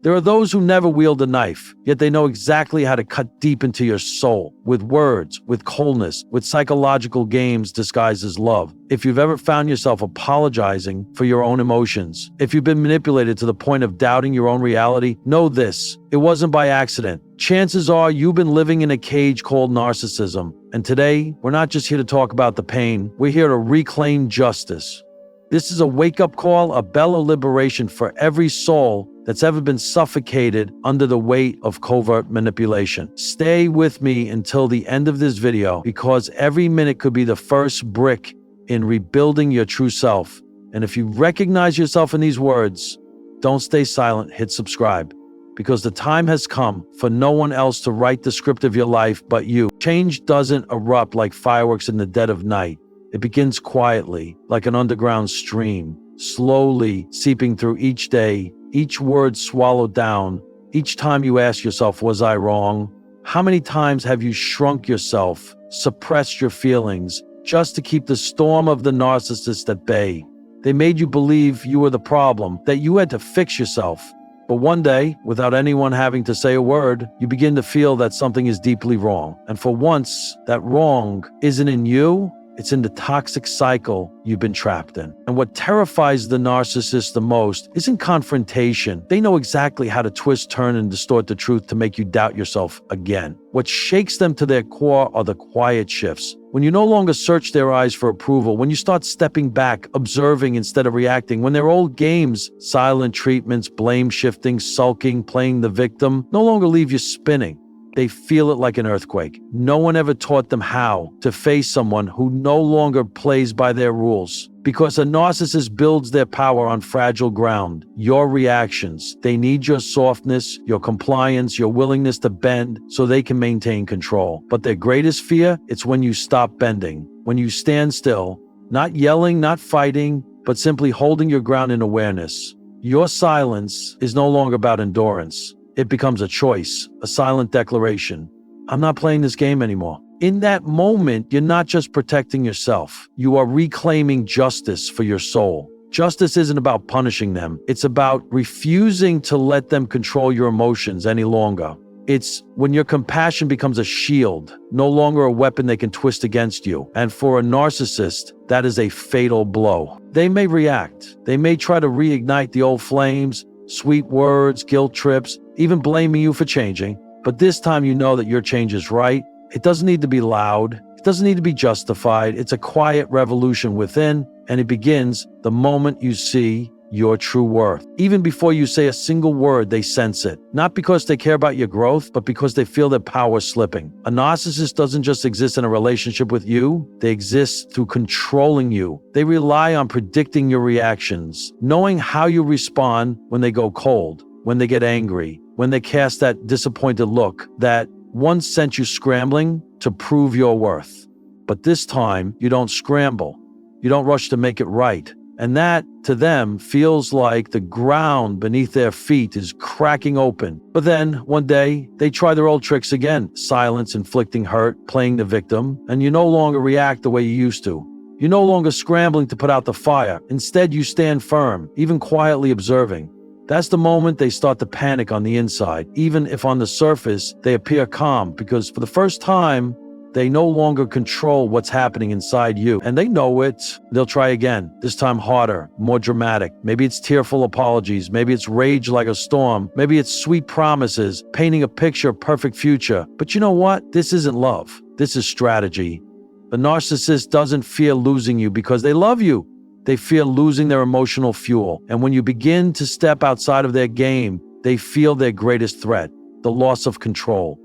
There are those who never wield a knife, yet they know exactly how to cut deep into your soul, with words, with coldness, with psychological games disguised as love. If you've ever found yourself apologizing for your own emotions, if you've been manipulated to the point of doubting your own reality, know this: it wasn't by accident. Chances are you've been living in a cage called narcissism. And today, we're not just here to talk about the pain, we're here to reclaim justice. This is a wake-up call, a bell of liberation for every soul that's ever been suffocated under the weight of covert manipulation. Stay with me until the end of this video, because every minute could be the first brick in rebuilding your true self. And if you recognize yourself in these words, don't stay silent, hit subscribe. Because the time has come for no one else to write the script of your life but you. Change doesn't erupt like fireworks in the dead of night. It begins quietly, like an underground stream, slowly seeping through each day, each word swallowed down. Each time you ask yourself, was I wrong? How many times have you shrunk yourself, suppressed your feelings, just to keep the storm of the narcissist at bay? They made you believe you were the problem, that you had to fix yourself. But one day, without anyone having to say a word, you begin to feel that something is deeply wrong. And for once, that wrong isn't in you, it's in the toxic cycle you've been trapped in. And what terrifies the narcissist the most isn't confrontation. They know exactly how to twist, turn, and distort the truth to make you doubt yourself again. What shakes them to their core are the quiet shifts. When you no longer search their eyes for approval, when you start stepping back, observing instead of reacting, when their old games, silent treatments, blame shifting, sulking, playing the victim, no longer leave you spinning. They feel it like an earthquake. No one ever taught them how to face someone who no longer plays by their rules. Because a narcissist builds their power on fragile ground. Your reactions. They need your softness, your compliance, your willingness to bend so they can maintain control. But their greatest fear, it's when you stop bending. When you stand still, not yelling, not fighting, but simply holding your ground in awareness. Your silence is no longer about endurance. It becomes a choice, a silent declaration. I'm not playing this game anymore. In that moment, you're not just protecting yourself. You are reclaiming justice for your soul. Justice isn't about punishing them. It's about refusing to let them control your emotions any longer. It's when your compassion becomes a shield, no longer a weapon they can twist against you. And for a narcissist, that is a fatal blow. They may react. They may try to reignite the old flames, sweet words, guilt trips, even blaming you for changing. But this time you know that your change is right. It doesn't need to be loud. It doesn't need to be justified. It's a quiet revolution within, and it begins the moment you see your true worth. Even before you say a single word, they sense it. Not because they care about your growth, but because they feel their power slipping. A narcissist doesn't just exist in a relationship with you. They exist through controlling you. They rely on predicting your reactions, knowing how you respond when they go cold, when they get angry, when they cast that disappointed look that once sent you scrambling to prove your worth. But this time, you don't scramble. You don't rush to make it right. And that, to them, feels like the ground beneath their feet is cracking open. But then, one day, they try their old tricks again. Silence, inflicting hurt, playing the victim, and you no longer react the way you used to. You're no longer scrambling to put out the fire. Instead, you stand firm, even quietly observing. That's the moment they start to panic on the inside, even if on the surface, they appear calm, because for the first time, they no longer control what's happening inside you. And they know it. They'll try again, this time harder, more dramatic. Maybe it's tearful apologies. Maybe it's rage like a storm. Maybe it's sweet promises, painting a picture of perfect future. But you know what? This isn't love. This is strategy. The narcissist doesn't fear losing you because they love you. They fear losing their emotional fuel. And when you begin to step outside of their game, they feel their greatest threat, the loss of control.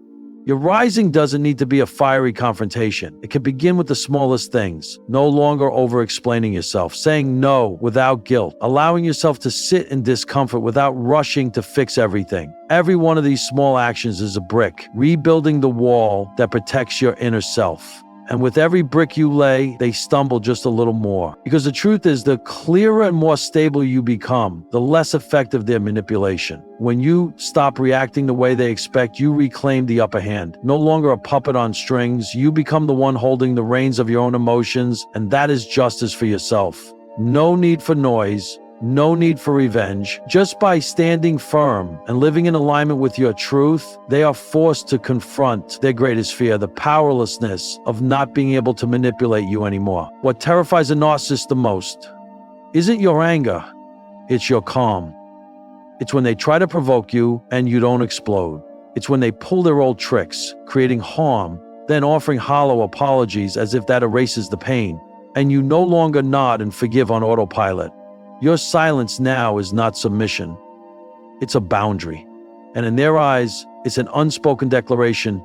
Your rising doesn't need to be a fiery confrontation. It can begin with the smallest things. No longer over-explaining yourself, saying no without guilt, allowing yourself to sit in discomfort without rushing to fix everything. Every one of these small actions is a brick, rebuilding the wall that protects your inner self. And with every brick you lay, they stumble just a little more. Because the truth is, the clearer and more stable you become, the less effective their manipulation. When you stop reacting the way they expect, you reclaim the upper hand. No longer a puppet on strings, you become the one holding the reins of your own emotions, and that is justice for yourself. No need for noise, no need for revenge. Just by standing firm and living in alignment with your truth, they are forced to confront their greatest fear, the powerlessness of not being able to manipulate you anymore. What terrifies a narcissist the most isn't your anger, it's your calm. It's when they try to provoke you and you don't explode. It's when they pull their old tricks, creating harm, then offering hollow apologies as if that erases the pain, and you no longer nod and forgive on autopilot. Your silence now is not submission. It's a boundary. And in their eyes, it's an unspoken declaration.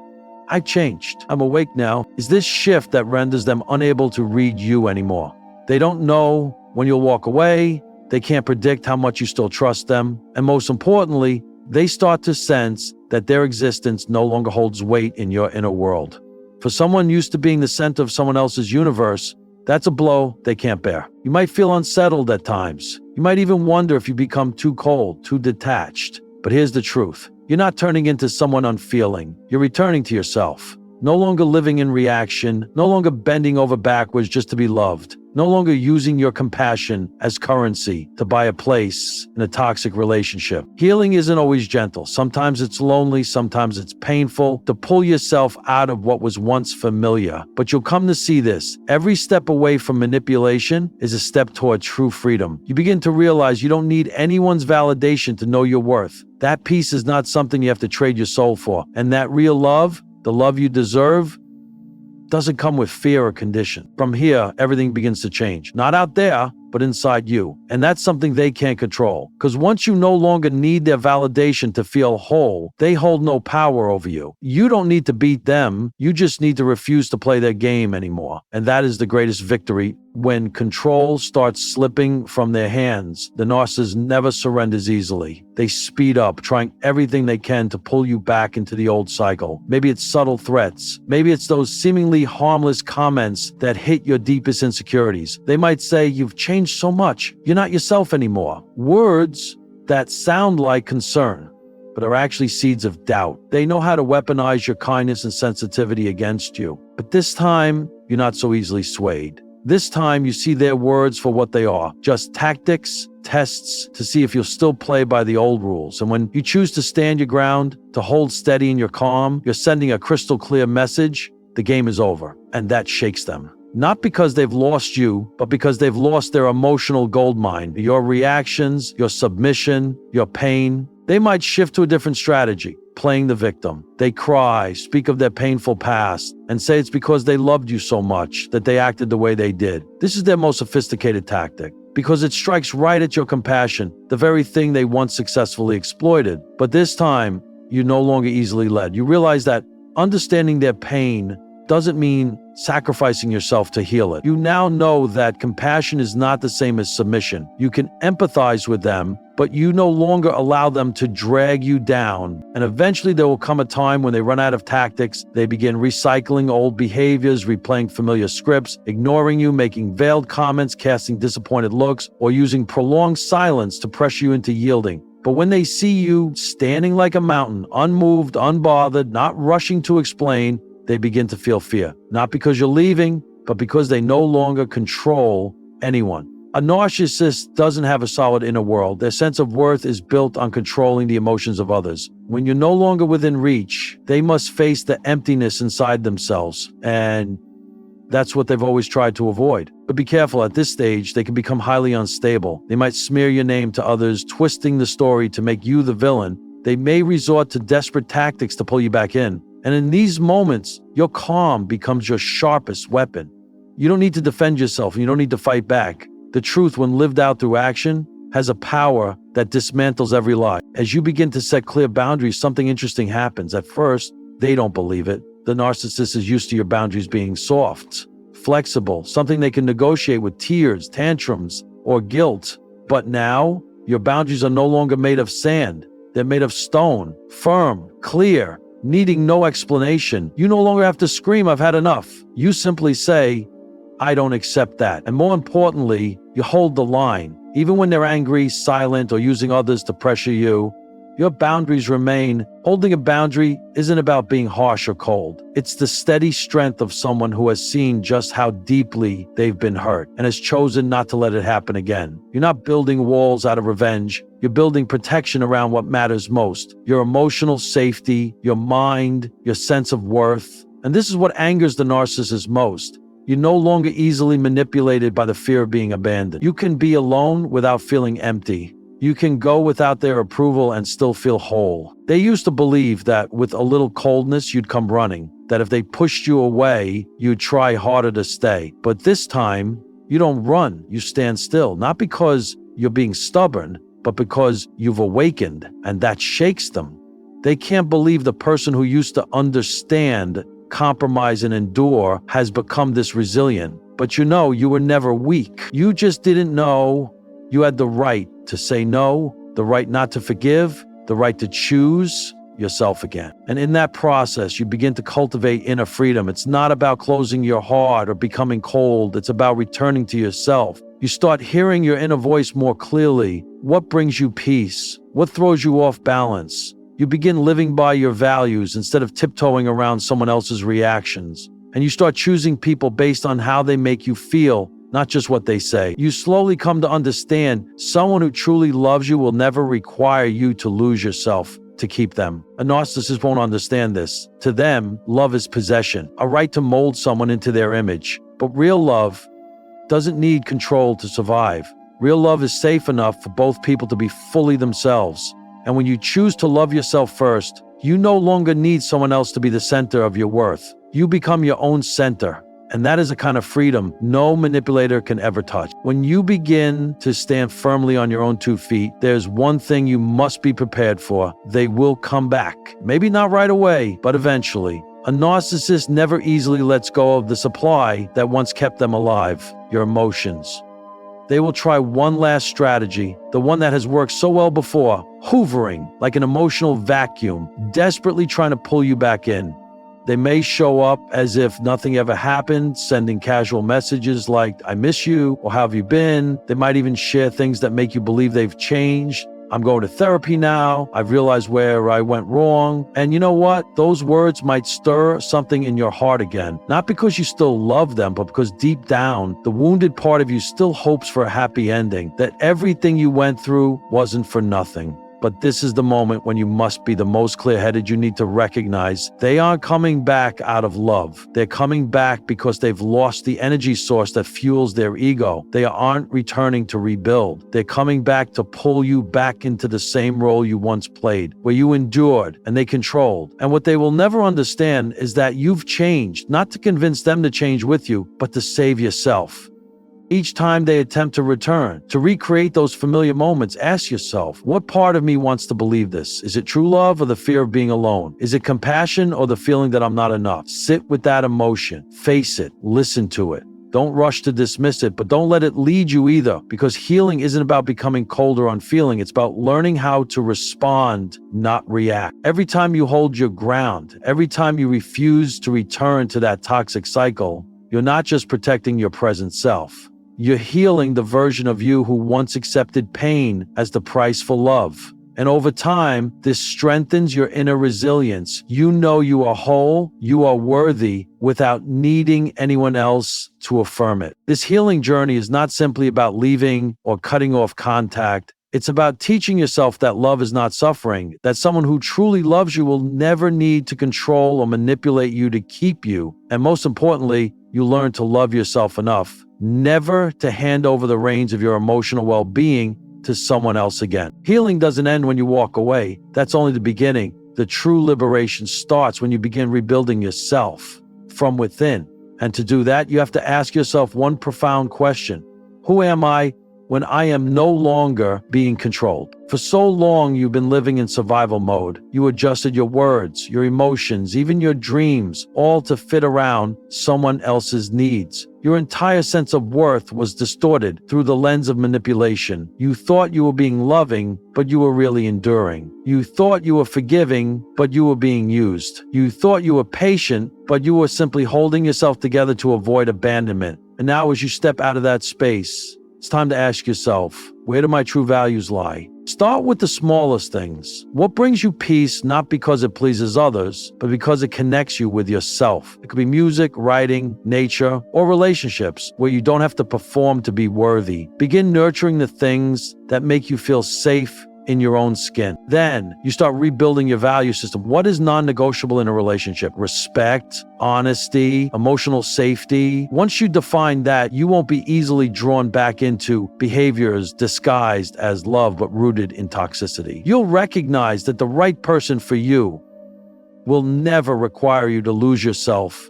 I've changed. I'm awake now. Is this shift that renders them unable to read you anymore. They don't know when you'll walk away. They can't predict how much you still trust them. And most importantly, they start to sense that their existence no longer holds weight in your inner world. For someone used to being the center of someone else's universe, that's a blow they can't bear. You might feel unsettled at times. You might even wonder if you become too cold, too detached. But here's the truth. You're not turning into someone unfeeling. You're returning to yourself. No longer living in reaction, no longer bending over backwards just to be loved, no longer using your compassion as currency to buy a place in a toxic relationship. Healing isn't always gentle. Sometimes it's lonely, sometimes it's painful to pull yourself out of what was once familiar. But you'll come to see this. Every step away from manipulation is a step toward true freedom. You begin to realize you don't need anyone's validation to know your worth. That peace is not something you have to trade your soul for. And that real love, the love you deserve, doesn't come with fear or condition. From here, everything begins to change. Not out there, but inside you. And that's something they can't control. Because once you no longer need their validation to feel whole, they hold no power over you. You don't need to beat them. You just need to refuse to play their game anymore. And that is the greatest victory. When control starts slipping from their hands, the narcissist never surrenders easily. They speed up, trying everything they can to pull you back into the old cycle. Maybe it's subtle threats. Maybe it's those seemingly harmless comments that hit your deepest insecurities. They might say, "You've changed so much. You're not yourself anymore." Words that sound like concern, but are actually seeds of doubt. They know how to weaponize your kindness and sensitivity against you. But this time, you're not so easily swayed. This time, you see their words for what they are, just tactics, tests to see if you'll still play by the old rules. And when you choose to stand your ground, to hold steady in your calm, you're sending a crystal clear message. The game is over, and that shakes them. Not because they've lost you, but because they've lost their emotional goldmine. Your reactions, your submission, your pain. They might shift to a different strategy, playing the victim. They cry, speak of their painful past, and say it's because they loved you so much that they acted the way they did. This is their most sophisticated tactic, because it strikes right at your compassion, the very thing they once successfully exploited. But this time, you're no longer easily led. You realize that understanding their pain doesn't mean sacrificing yourself to heal it. You now know that compassion is not the same as submission. You can empathize with them, but you no longer allow them to drag you down. And eventually there will come a time when they run out of tactics. They begin recycling old behaviors, replaying familiar scripts, ignoring you, making veiled comments, casting disappointed looks, or using prolonged silence to pressure you into yielding. But when they see you standing like a mountain, unmoved, unbothered, not rushing to explain, they begin to feel fear. Not because you're leaving, but because they no longer control anyone. A narcissist doesn't have a solid inner world. Their sense of worth is built on controlling the emotions of others. When you're no longer within reach, they must face the emptiness inside themselves. And that's what they've always tried to avoid. But be careful, at this stage, they can become highly unstable. They might smear your name to others, twisting the story to make you the villain. They may resort to desperate tactics to pull you back in. And in these moments, your calm becomes your sharpest weapon. You don't need to defend yourself, and you don't need to fight back. The truth, when lived out through action, has a power that dismantles every lie. As you begin to set clear boundaries, something interesting happens. At first, they don't believe it. The narcissist is used to your boundaries being soft, flexible, something they can negotiate with tears, tantrums, or guilt. But now, your boundaries are no longer made of sand. They're made of stone, firm, clear, needing no explanation. You no longer have to scream, "I've had enough." You simply say, "I don't accept that." And more importantly, you hold the line. Even when they're angry, silent, or using others to pressure you, your boundaries remain. Holding a boundary isn't about being harsh or cold. It's the steady strength of someone who has seen just how deeply they've been hurt and has chosen not to let it happen again. You're not building walls out of revenge. You're building protection around what matters most: your emotional safety, your mind, your sense of worth. And this is what angers the narcissist most. You're no longer easily manipulated by the fear of being abandoned. You can be alone without feeling empty. You can go without their approval and still feel whole. They used to believe that with a little coldness, you'd come running, that if they pushed you away, you'd try harder to stay. But this time, you don't run, you stand still, not because you're being stubborn, but because you've awakened, and that shakes them. They can't believe the person who used to understand, compromise, and endure has become this resilient. But you were never weak. You just didn't know you had the right to say no, the right not to forgive, the right to choose yourself again. And in that process, you begin to cultivate inner freedom. It's not about closing your heart or becoming cold. It's about returning to yourself. You start hearing your inner voice more clearly. What brings you peace? What throws you off balance? You begin living by your values instead of tiptoeing around someone else's reactions. And you start choosing people based on how they make you feel, not just what they say. You slowly come to understand someone who truly loves you will never require you to lose yourself to keep them. A narcissist won't understand this. To them, love is possession, a right to mold someone into their image. But real love doesn't need control to survive. Real love is safe enough for both people to be fully themselves. And when you choose to love yourself first, you no longer need someone else to be the center of your worth. You become your own center. And that is a kind of freedom no manipulator can ever touch. When you begin to stand firmly on your own 2 feet, there's one thing you must be prepared for. They will come back. Maybe not right away, but eventually. A narcissist never easily lets go of the supply that once kept them alive: your emotions. They will try one last strategy, the one that has worked so well before, hoovering like an emotional vacuum, desperately trying to pull you back in. They may show up as if nothing ever happened, sending casual messages like, "I miss you," or "How have you been?" They might even share things that make you believe they've changed. "I'm going to therapy now. I've realized where I went wrong." And you know what? Those words might stir something in your heart again. Not because you still love them, but because deep down, the wounded part of you still hopes for a happy ending, that everything you went through wasn't for nothing. But this is the moment when you must be the most clear-headed. You need to recognize they aren't coming back out of love. They're coming back because they've lost the energy source that fuels their ego. They aren't returning to rebuild. They're coming back to pull you back into the same role you once played, where you endured and they controlled. And what they will never understand is that you've changed, not to convince them to change with you, but to save yourself. Each time they attempt to return, to recreate those familiar moments, ask yourself, what part of me wants to believe this? Is it true love or the fear of being alone? Is it compassion or the feeling that I'm not enough? Sit with that emotion, face it, listen to it. Don't rush to dismiss it, but don't let it lead you either, because healing isn't about becoming cold or unfeeling. It's about learning how to respond, not react. Every time you hold your ground, every time you refuse to return to that toxic cycle, you're not just protecting your present self. You're healing the version of you who once accepted pain as the price for love. And over time, this strengthens your inner resilience. You know you are whole, you are worthy, without needing anyone else to affirm it. This healing journey is not simply about leaving or cutting off contact. It's about teaching yourself that love is not suffering, that someone who truly loves you will never need to control or manipulate you to keep you. And most importantly, you learn to love yourself enough never to hand over the reins of your emotional well-being to someone else again. Healing doesn't end when you walk away. That's only the beginning. The true liberation starts when you begin rebuilding yourself from within. And to do that, you have to ask yourself one profound question. Who am I when I am no longer being controlled? For so long, you've been living in survival mode. You adjusted your words, your emotions, even your dreams, all to fit around someone else's needs. Your entire sense of worth was distorted through the lens of manipulation. You thought you were being loving, but you were really enduring. You thought you were forgiving, but you were being used. You thought you were patient, but you were simply holding yourself together to avoid abandonment. And now as you step out of that space, It's time to ask yourself, where do my true values lie? Start with the smallest things. What brings you peace, not because it pleases others, but because it connects you with yourself? It could be music, writing, nature, or relationships where you don't have to perform to be worthy. Begin nurturing the things that make you feel safe in your own skin. Then you start rebuilding your value system. What is non-negotiable in a relationship? Respect, honesty, emotional safety. Once you define that, you won't be easily drawn back into behaviors disguised as love but rooted in toxicity. You'll recognize that the right person for you will never require you to lose yourself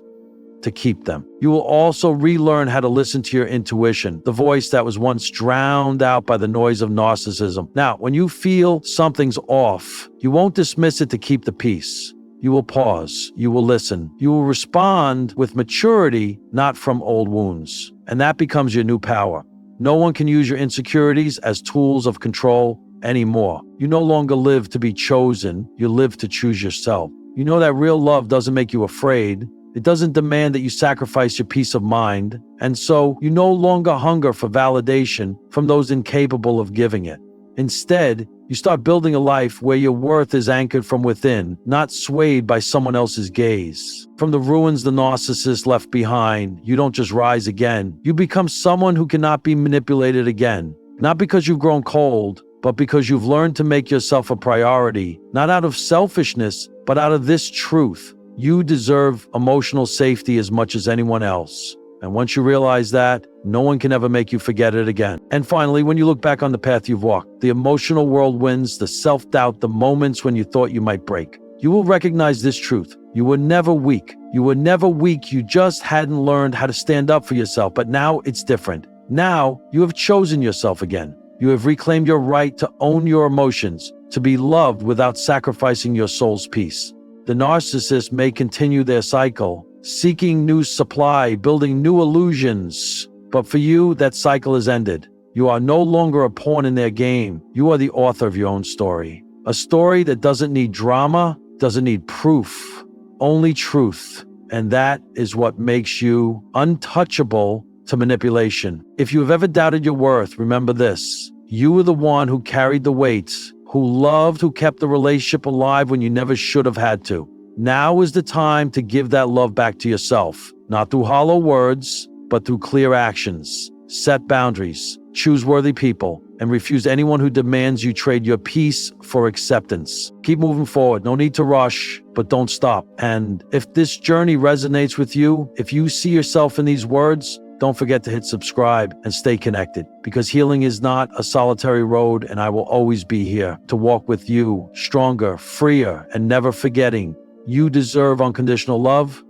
to keep them. You will also relearn how to listen to your intuition, the voice that was once drowned out by the noise of narcissism. Now, when you feel something's off, you won't dismiss it to keep the peace. You will pause. You will listen. You will respond with maturity, not from old wounds. And that becomes your new power. No one can use your insecurities as tools of control anymore. You no longer live to be chosen. You live to choose yourself. You know that real love doesn't make you afraid. It doesn't demand that you sacrifice your peace of mind, and so you no longer hunger for validation from those incapable of giving it. Instead, you start building a life where your worth is anchored from within, not swayed by someone else's gaze. From the ruins the narcissist left behind, you don't just rise again. You become someone who cannot be manipulated again. Not because you've grown cold, but because you've learned to make yourself a priority, not out of selfishness, but out of this truth. You deserve emotional safety as much as anyone else. And once you realize that, no one can ever make you forget it again. And finally, when you look back on the path you've walked, the emotional whirlwinds, the self-doubt, the moments when you thought you might break, you will recognize this truth. You were never weak. You were never weak. You just hadn't learned how to stand up for yourself. But now it's different. Now you have chosen yourself again. You have reclaimed your right to own your emotions, to be loved without sacrificing your soul's peace. The narcissist may continue their cycle, seeking new supply, building new illusions. But for you, that cycle is ended. You are no longer a pawn in their game. You are the author of your own story. A story that doesn't need drama, doesn't need proof, only truth. And that is what makes you untouchable to manipulation. If you have ever doubted your worth, remember this. You were the one who carried the weight, who loved, who kept the relationship alive when you never should have had to. Now is the time to give that love back to yourself, not through hollow words, but through clear actions. Set boundaries, choose worthy people, and refuse anyone who demands you trade your peace for acceptance. Keep moving forward. No need to rush, but don't stop. And if this journey resonates with you, if you see yourself in these words, don't forget to hit subscribe and stay connected, because healing is not a solitary road, and I will always be here to walk with you, stronger, freer, and never forgetting you deserve unconditional love,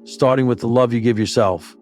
starting with the love you give yourself.